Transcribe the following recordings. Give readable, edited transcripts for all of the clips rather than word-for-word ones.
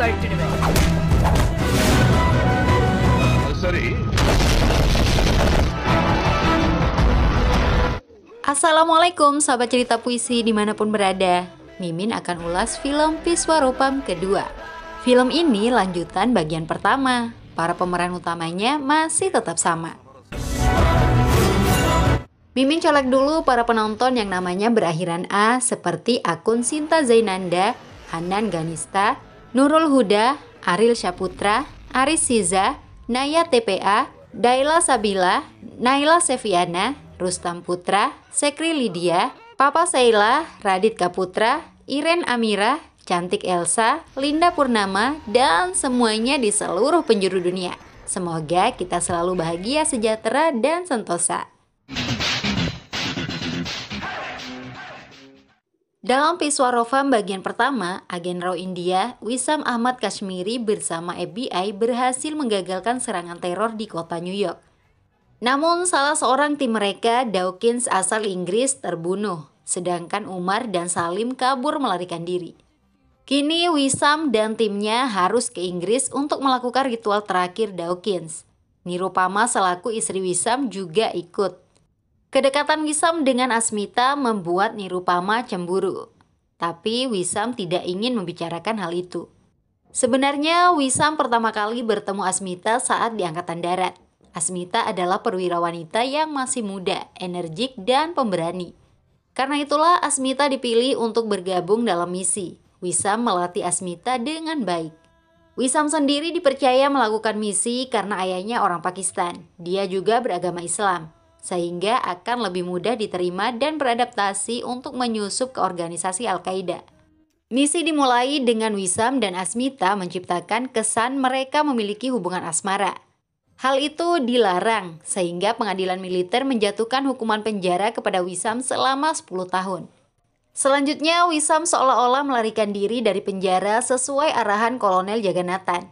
ಕಳ್ತಿಡುವೆ. ಸರಿ. Assalamualaikum sahabat cerita puisi dimanapun berada. Mimin akan ulas film Viswaropam kedua. Film ini lanjutan bagian pertama. Para pemeran utamanya masih tetap sama. Mimin colek dulu para penonton yang namanya berakhiran A seperti akun Sinta Zainanda, Hanan Ganista, Nurul Huda, Aril Syaputra, Aris Siza, Naya TPA, Daila Sabila, Naila Seviana, Rustam Putra, Sekri Lydia, Papa Sheila, Radit Kaputra, Iren Amira, Cantik Elsa, Linda Purnama, dan semuanya di seluruh penjuru dunia. Semoga kita selalu bahagia, sejahtera, dan sentosa. Dalam Viswaropam bagian pertama, agen RAW India, Wissam Ahmad Kashmiri bersama FBI berhasil menggagalkan serangan teror di kota New York. Namun salah seorang tim mereka, Dawkins asal Inggris, terbunuh, sedangkan Umar dan Salim kabur melarikan diri. Kini Wissam dan timnya harus ke Inggris untuk melakukan ritual terakhir Dawkins. Nirupama selaku istri Wissam juga ikut. Kedekatan Wissam dengan Asmita membuat Nirupama cemburu. Tapi Wissam tidak ingin membicarakan hal itu. Sebenarnya Wissam pertama kali bertemu Asmita saat di Angkatan Darat. Asmita adalah perwira wanita yang masih muda, energik, dan pemberani. Karena itulah Asmita dipilih untuk bergabung dalam misi. Wissam melatih Asmita dengan baik. Wissam sendiri dipercaya melakukan misi karena ayahnya orang Pakistan. Dia juga beragama Islam, sehingga akan lebih mudah diterima dan beradaptasi untuk menyusup ke organisasi Al-Qaeda. Misi dimulai dengan Wissam dan Asmita menciptakan kesan mereka memiliki hubungan asmara. Hal itu dilarang, sehingga pengadilan militer menjatuhkan hukuman penjara kepada Wissam selama 10 tahun. Selanjutnya, Wissam seolah-olah melarikan diri dari penjara sesuai arahan Kolonel Jagannathan.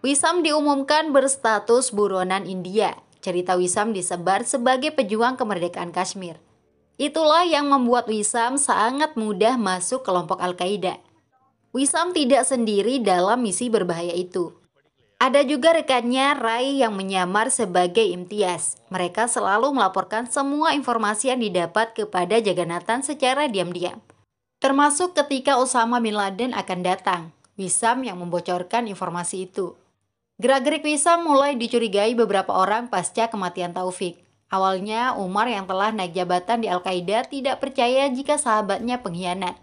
Wissam diumumkan berstatus buronan India. Cerita Wissam disebar sebagai pejuang kemerdekaan Kashmir. Itulah yang membuat Wissam sangat mudah masuk kelompok Al-Qaeda. Wissam tidak sendiri dalam misi berbahaya itu. Ada juga rekannya Rai yang menyamar sebagai Imtiaz. Mereka selalu melaporkan semua informasi yang didapat kepada Jagannathan secara diam-diam. Termasuk ketika Osama bin Laden akan datang, Wissam yang membocorkan informasi itu. Gerak-gerik Wissam mulai dicurigai beberapa orang pasca kematian Taufik. Awalnya Umar yang telah naik jabatan di Al-Qaeda tidak percaya jika sahabatnya pengkhianat.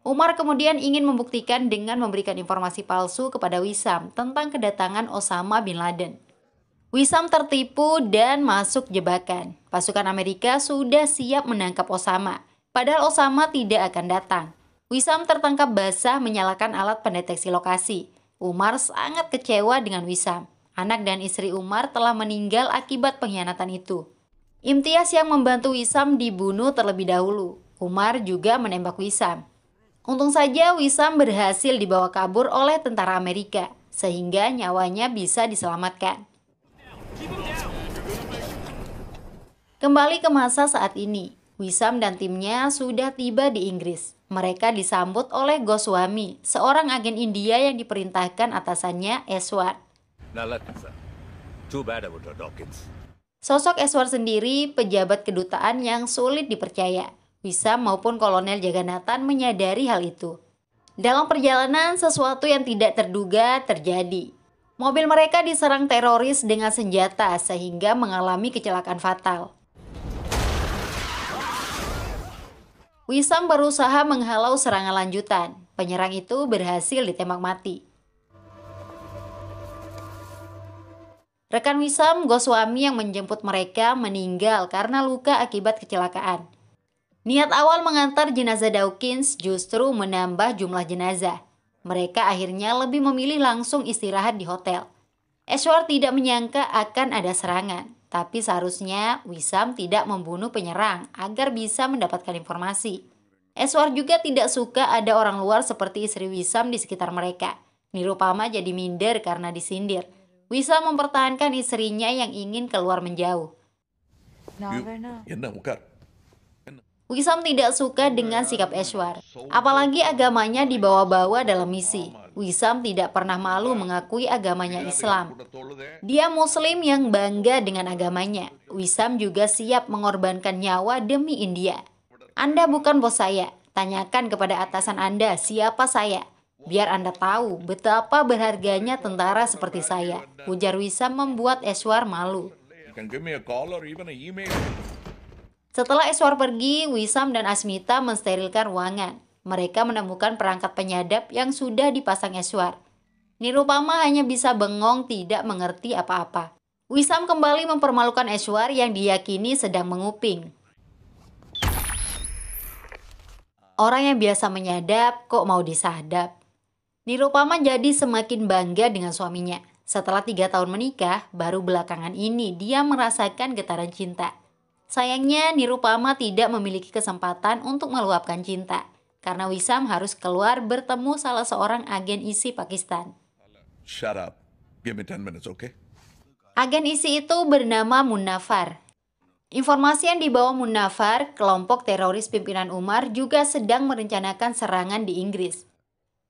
Umar kemudian ingin membuktikan dengan memberikan informasi palsu kepada Wissam tentang kedatangan Osama bin Laden. Wissam tertipu dan masuk jebakan. Pasukan Amerika sudah siap menangkap Osama, padahal Osama tidak akan datang. Wissam tertangkap basah menyalakan alat pendeteksi lokasi. Umar sangat kecewa dengan Wissam. Anak dan istri Umar telah meninggal akibat pengkhianatan itu. Imtiaz yang membantu Wissam dibunuh terlebih dahulu. Umar juga menembak Wissam. Untung saja Wissam berhasil dibawa kabur oleh tentara Amerika, sehingga nyawanya bisa diselamatkan. Kembali ke masa saat ini, Wissam dan timnya sudah tiba di Inggris. Mereka disambut oleh Goswami, seorang agen India yang diperintahkan atasannya Eswar. Sosok Eswar sendiri pejabat kedutaan yang sulit dipercaya. Wissam maupun Kolonel Jagannathan menyadari hal itu. Dalam perjalanan, sesuatu yang tidak terduga terjadi. Mobil mereka diserang teroris dengan senjata sehingga mengalami kecelakaan fatal. Wissam berusaha menghalau serangan lanjutan. Penyerang itu berhasil ditembak mati. Rekan Wissam, Goswami yang menjemput mereka meninggal karena luka akibat kecelakaan. Niat awal mengantar jenazah Dawkins justru menambah jumlah jenazah. Mereka akhirnya lebih memilih langsung istirahat di hotel. Eswar tidak menyangka akan ada serangan, tapi seharusnya Wissam tidak membunuh penyerang agar bisa mendapatkan informasi. Eswar juga tidak suka ada orang luar seperti istri Wissam di sekitar mereka. Nirupama jadi minder karena disindir. Wissam mempertahankan istrinya yang ingin keluar menjauh. Wissam tidak suka dengan sikap Eswar, apalagi agamanya dibawa-bawa dalam misi. Wisam tidak pernah malu mengakui agamanya Islam. Dia Muslim yang bangga dengan agamanya. Wisam juga siap mengorbankan nyawa demi India. Anda bukan bos saya. Tanyakan kepada atasan Anda siapa saya. Biar Anda tahu betapa berharganya tentara seperti saya. Ujar Wisam membuat Eswar malu. Setelah Eswar pergi, Wisam dan Asmita mensterilkan ruangan. Mereka menemukan perangkat penyadap yang sudah dipasang Eswar. Nirupama hanya bisa bengong, tidak mengerti apa-apa. Wisam kembali mempermalukan Eswar yang diyakini sedang menguping. Orang yang biasa menyadap, kok mau disadap? Nirupama jadi semakin bangga dengan suaminya. Setelah 3 tahun menikah, baru belakangan ini dia merasakan getaran cinta. Sayangnya, Nirupama tidak memiliki kesempatan untuk meluapkan cinta, karena Wisam harus keluar bertemu salah seorang agen ISI Pakistan. Shut up. Give me 10 minutes, okay? Agen ISI itu bernama Munnafar. Informasi yang dibawa Munnafar, kelompok teroris pimpinan Umar juga sedang merencanakan serangan di Inggris.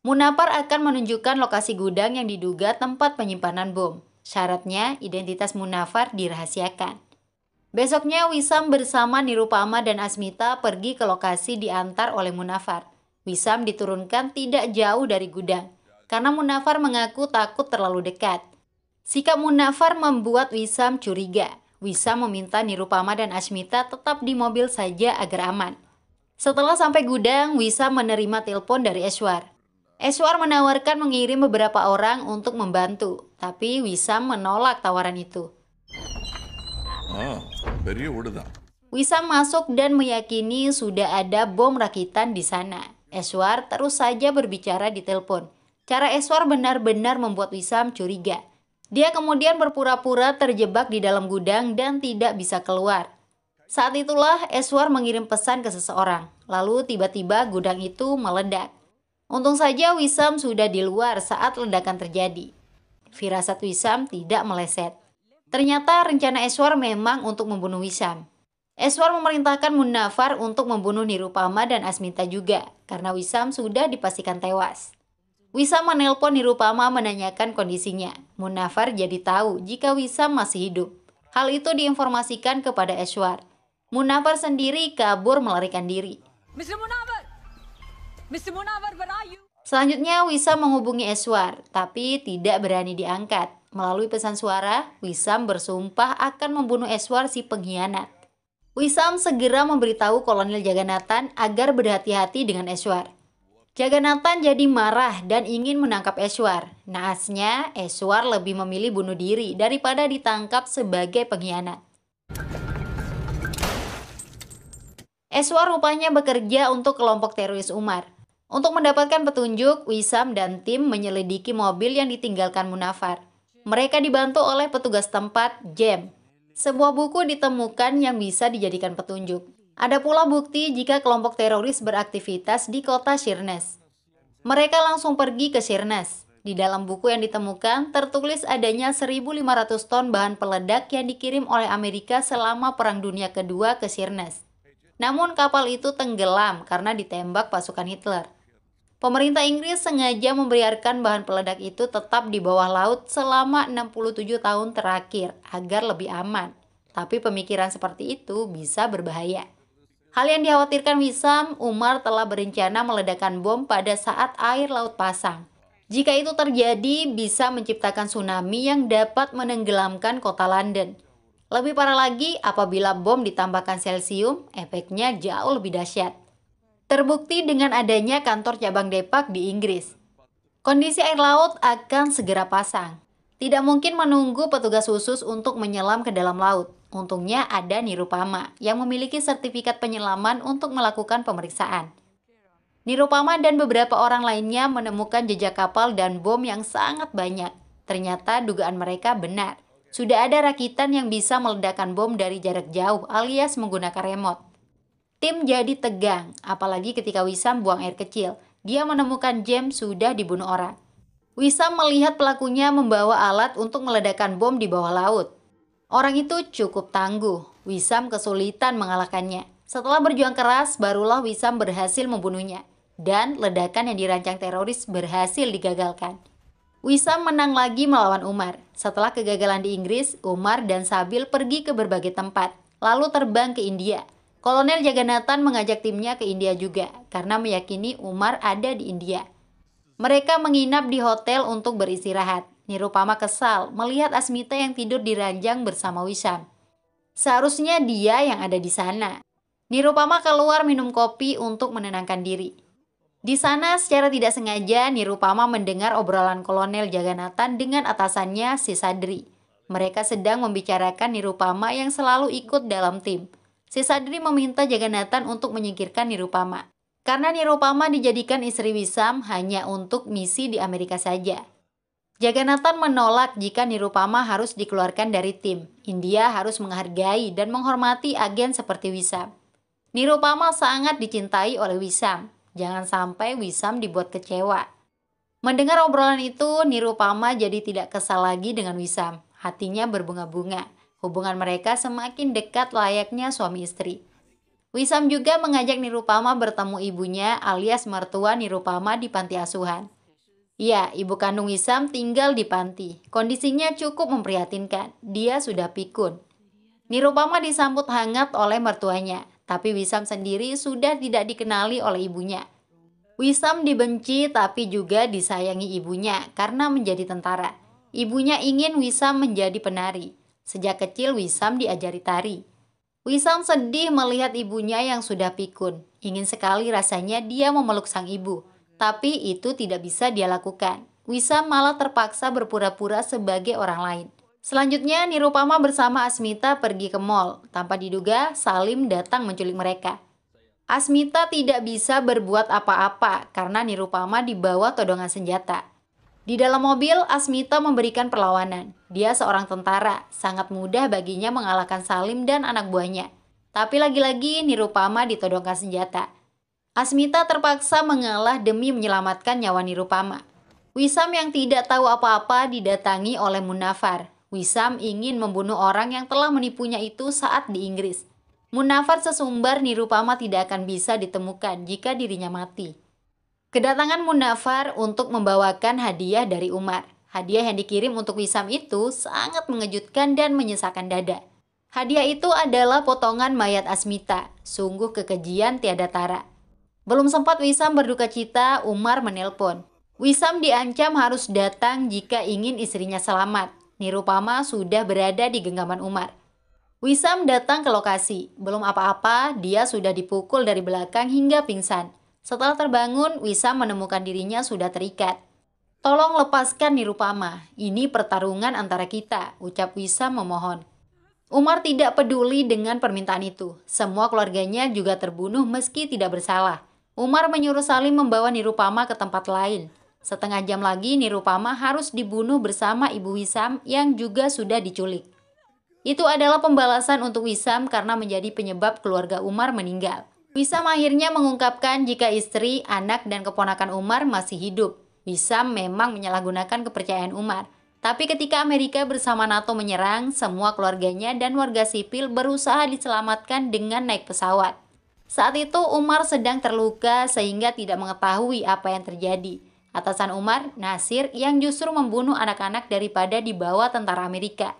Munnafar akan menunjukkan lokasi gudang yang diduga tempat penyimpanan bom. Syaratnya, identitas Munnafar dirahasiakan. Besoknya, Wisam bersama Nirupama dan Asmita pergi ke lokasi diantar oleh Munnafar. Wisam diturunkan tidak jauh dari gudang, karena Munnafar mengaku takut terlalu dekat. Sikap Munnafar membuat Wisam curiga. Wisam meminta Nirupama dan Asmita tetap di mobil saja agar aman. Setelah sampai gudang, Wisam menerima telepon dari Eswar. Eswar menawarkan mengirim beberapa orang untuk membantu, tapi Wisam menolak tawaran itu. Wisam masuk dan meyakini sudah ada bom rakitan di sana. Eswar terus saja berbicara di telepon. Cara Eswar benar-benar membuat Wisam curiga. Dia kemudian berpura-pura terjebak di dalam gudang dan tidak bisa keluar. Saat itulah Eswar mengirim pesan ke seseorang. Lalu tiba-tiba gudang itu meledak. Untung saja Wisam sudah di luar saat ledakan terjadi. Firasat Wisam tidak meleset. Ternyata rencana Eswar memang untuk membunuh Wisam. Eswar memerintahkan Munnafar untuk membunuh Nirupama dan Asmita juga, karena Wisam sudah dipastikan tewas. Wisam menelpon Nirupama menanyakan kondisinya. Munnafar jadi tahu jika Wisam masih hidup. Hal itu diinformasikan kepada Eswar. Munnafar sendiri kabur melarikan diri. Mr. Munawar! Mr. Munawar, where are you? Selanjutnya Wisam menghubungi Eswar, tapi tidak berani diangkat. Melalui pesan suara, Wisam bersumpah akan membunuh Eswar si pengkhianat. Wisam segera memberitahu Kolonel Jagannathan agar berhati-hati dengan Eswar. Jagannathan jadi marah dan ingin menangkap Eswar. Naasnya, Eswar lebih memilih bunuh diri daripada ditangkap sebagai pengkhianat. Eswar rupanya bekerja untuk kelompok teroris Umar. Untuk mendapatkan petunjuk, Wisam dan tim menyelidiki mobil yang ditinggalkan Munnafar. Mereka dibantu oleh petugas tempat, Jem. Sebuah buku ditemukan yang bisa dijadikan petunjuk. Ada pula bukti jika kelompok teroris beraktivitas di kota Sheerness. Mereka langsung pergi ke Sheerness. Di dalam buku yang ditemukan, tertulis adanya 1.500 ton bahan peledak yang dikirim oleh Amerika selama Perang Dunia Kedua ke Sheerness. Namun kapal itu tenggelam karena ditembak pasukan Hitler. Pemerintah Inggris sengaja membiarkan bahan peledak itu tetap di bawah laut selama 67 tahun terakhir agar lebih aman. Tapi pemikiran seperti itu bisa berbahaya. Hal yang dikhawatirkan Wisam, Umar telah berencana meledakkan bom pada saat air laut pasang. Jika itu terjadi, bisa menciptakan tsunami yang dapat menenggelamkan kota London. Lebih parah lagi, apabila bom ditambahkan selsium, efeknya jauh lebih dahsyat. Terbukti dengan adanya kantor cabang Depak di Inggris. Kondisi air laut akan segera pasang. Tidak mungkin menunggu petugas khusus untuk menyelam ke dalam laut. Untungnya ada Nirupama yang memiliki sertifikat penyelaman untuk melakukan pemeriksaan. Nirupama dan beberapa orang lainnya menemukan jejak kapal dan bom yang sangat banyak. Ternyata dugaan mereka benar. Sudah ada rakitan yang bisa meledakkan bom dari jarak jauh alias menggunakan remote. Tim jadi tegang, apalagi ketika Wisam buang air kecil. Dia menemukan James sudah dibunuh orang. Wisam melihat pelakunya membawa alat untuk meledakkan bom di bawah laut. Orang itu cukup tangguh. Wisam kesulitan mengalahkannya. Setelah berjuang keras, barulah Wisam berhasil membunuhnya. dan ledakan yang dirancang teroris berhasil digagalkan. Wisam menang lagi melawan Umar. Setelah kegagalan di Inggris, Umar dan Sabil pergi ke berbagai tempat, lalu terbang ke India. Kolonel Jagannathan mengajak timnya ke India juga, karena meyakini Umar ada di India. Mereka menginap di hotel untuk beristirahat. Nirupama kesal melihat Asmita yang tidur di ranjang bersama Wisam. Seharusnya dia yang ada di sana. Nirupama keluar minum kopi untuk menenangkan diri. Di sana secara tidak sengaja Nirupama mendengar obrolan Kolonel Jagannathan dengan atasannya Sesadri. Mereka sedang membicarakan Nirupama yang selalu ikut dalam tim. Sesadri meminta Jagannathan untuk menyingkirkan Nirupama. Karena Nirupama dijadikan istri Wisam hanya untuk misi di Amerika saja. Jagannathan menolak jika Nirupama harus dikeluarkan dari tim. India harus menghargai dan menghormati agen seperti Wisam. Nirupama sangat dicintai oleh Wisam. Jangan sampai Wisam dibuat kecewa. Mendengar obrolan itu, Nirupama jadi tidak kesal lagi dengan Wisam. Hatinya berbunga-bunga. Hubungan mereka semakin dekat layaknya suami istri. Wisam juga mengajak Nirupama bertemu ibunya alias mertua Nirupama di panti asuhan. Ya, ibu kandung Wisam tinggal di panti. Kondisinya cukup memprihatinkan. Dia sudah pikun. Nirupama disambut hangat oleh mertuanya. Tapi Wisam sendiri sudah tidak dikenali oleh ibunya. Wisam dibenci tapi juga disayangi ibunya karena menjadi tentara. Ibunya ingin Wisam menjadi penari. Sejak kecil Wisam diajari tari. Wisam sedih melihat ibunya yang sudah pikun. Ingin sekali rasanya dia memeluk sang ibu. Tapi itu tidak bisa dia lakukan. Wisam malah terpaksa berpura-pura sebagai orang lain. Selanjutnya, Nirupama bersama Asmita pergi ke mall. Tanpa diduga, Salim datang menculik mereka. Asmita tidak bisa berbuat apa-apa karena Nirupama dibawa todongan senjata. Di dalam mobil, Asmita memberikan perlawanan. Dia seorang tentara, sangat mudah baginya mengalahkan Salim dan anak buahnya. Tapi lagi-lagi Nirupama ditodongkan senjata. Asmita terpaksa mengalah demi menyelamatkan nyawa Nirupama. Wisam yang tidak tahu apa-apa didatangi oleh Munafar. Wisam ingin membunuh orang yang telah menipunya itu saat di Inggris. Munafar sesumbar Nirupama tidak akan bisa ditemukan jika dirinya mati. Kedatangan Munafar untuk membawakan hadiah dari Umar. Hadiah yang dikirim untuk Wisam itu sangat mengejutkan dan menyesakkan dada. Hadiah itu adalah potongan mayat Asmita. Sungguh kekejian tiada tara. Belum sempat Wisam berduka cita, Umar menelpon. Wisam diancam harus datang jika ingin istrinya selamat. Nirupama sudah berada di genggaman Umar. Wisam datang ke lokasi. Belum apa-apa, dia sudah dipukul dari belakang hingga pingsan. Setelah terbangun, Wisam menemukan dirinya sudah terikat. "Tolong lepaskan Nirupama. Ini pertarungan antara kita," ucap Wisam memohon. Umar tidak peduli dengan permintaan itu. Semua keluarganya juga terbunuh meski tidak bersalah. Umar menyuruh Salim membawa Nirupama ke tempat lain. Setengah jam lagi Nirupama harus dibunuh bersama ibu Wisam yang juga sudah diculik. Itu adalah pembalasan untuk Wisam karena menjadi penyebab keluarga Umar meninggal. Wisam akhirnya mengungkapkan jika istri, anak, dan keponakan Umar masih hidup. Wisam memang menyalahgunakan kepercayaan Umar. Tapi ketika Amerika bersama NATO menyerang, semua keluarganya dan warga sipil berusaha diselamatkan dengan naik pesawat. Saat itu Umar sedang terluka sehingga tidak mengetahui apa yang terjadi. Atasan Umar, Nasir, yang justru membunuh anak-anak daripada dibawa tentara Amerika.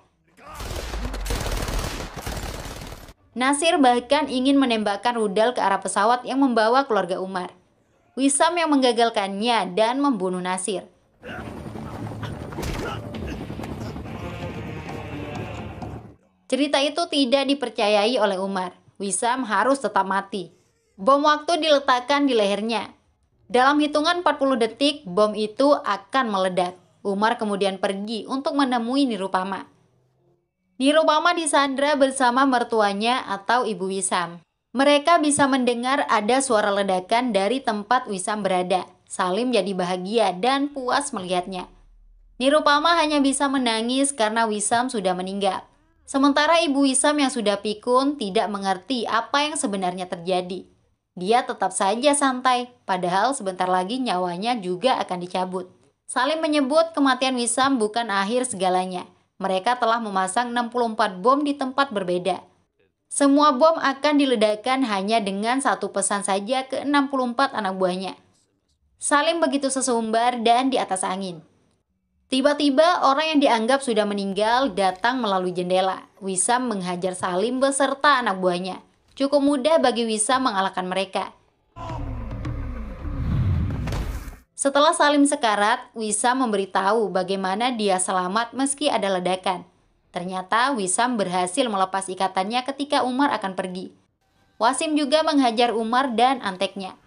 Nasir bahkan ingin menembakkan rudal ke arah pesawat yang membawa keluarga Umar. Wisam yang menggagalkannya dan membunuh Nasir. Cerita itu tidak dipercayai oleh Umar. Wisam harus tetap mati. Bom waktu diletakkan di lehernya. Dalam hitungan 40 detik, bom itu akan meledak. Umar kemudian pergi untuk menemui Nirupama. Nirupama disandra bersama mertuanya atau ibu Wisam. Mereka bisa mendengar ada suara ledakan dari tempat Wisam berada. Salim jadi bahagia dan puas melihatnya. Nirupama hanya bisa menangis karena Wisam sudah meninggal. Sementara ibu Wisam yang sudah pikun tidak mengerti apa yang sebenarnya terjadi. Dia tetap saja santai, padahal sebentar lagi nyawanya juga akan dicabut. Salim menyebut kematian Wisam bukan akhir segalanya. Mereka telah memasang 64 bom di tempat berbeda. Semua bom akan diledakkan hanya dengan satu pesan saja ke 64 anak buahnya. Salim begitu sesumbar dan di atas angin. Tiba-tiba orang yang dianggap sudah meninggal datang melalui jendela. Wisam menghajar Salim beserta anak buahnya. Cukup mudah bagi Wisam mengalahkan mereka. Setelah Salim sekarat, Wisam memberitahu bagaimana dia selamat meski ada ledakan. Ternyata Wisam berhasil melepas ikatannya ketika Umar akan pergi. Wasim juga menghajar Umar dan anteknya.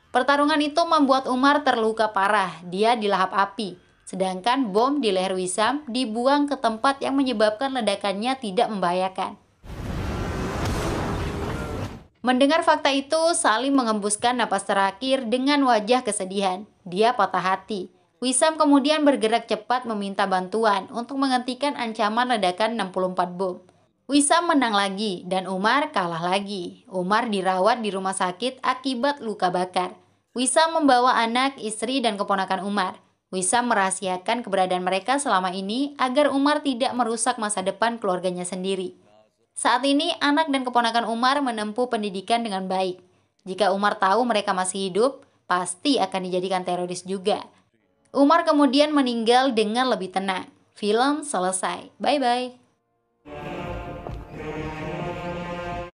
Pertarungan itu membuat Umar terluka parah, dia dilahap api. Sedangkan bom di leher Wisam dibuang ke tempat yang menyebabkan ledakannya tidak membahayakan. Mendengar fakta itu, Salim mengembuskan napas terakhir dengan wajah kesedihan. Dia patah hati. Wisam kemudian bergerak cepat meminta bantuan untuk menghentikan ancaman ledakan 64 bom. Wisam menang lagi dan Umar kalah lagi. Umar dirawat di rumah sakit akibat luka bakar. Wisam membawa anak, istri, dan keponakan Umar. Wisam merahasiakan keberadaan mereka selama ini agar Umar tidak merusak masa depan keluarganya sendiri. Saat ini, anak dan keponakan Umar menempuh pendidikan dengan baik. Jika Umar tahu mereka masih hidup, pasti akan dijadikan teroris juga. Umar kemudian meninggal dengan lebih tenang. Film selesai. Bye-bye.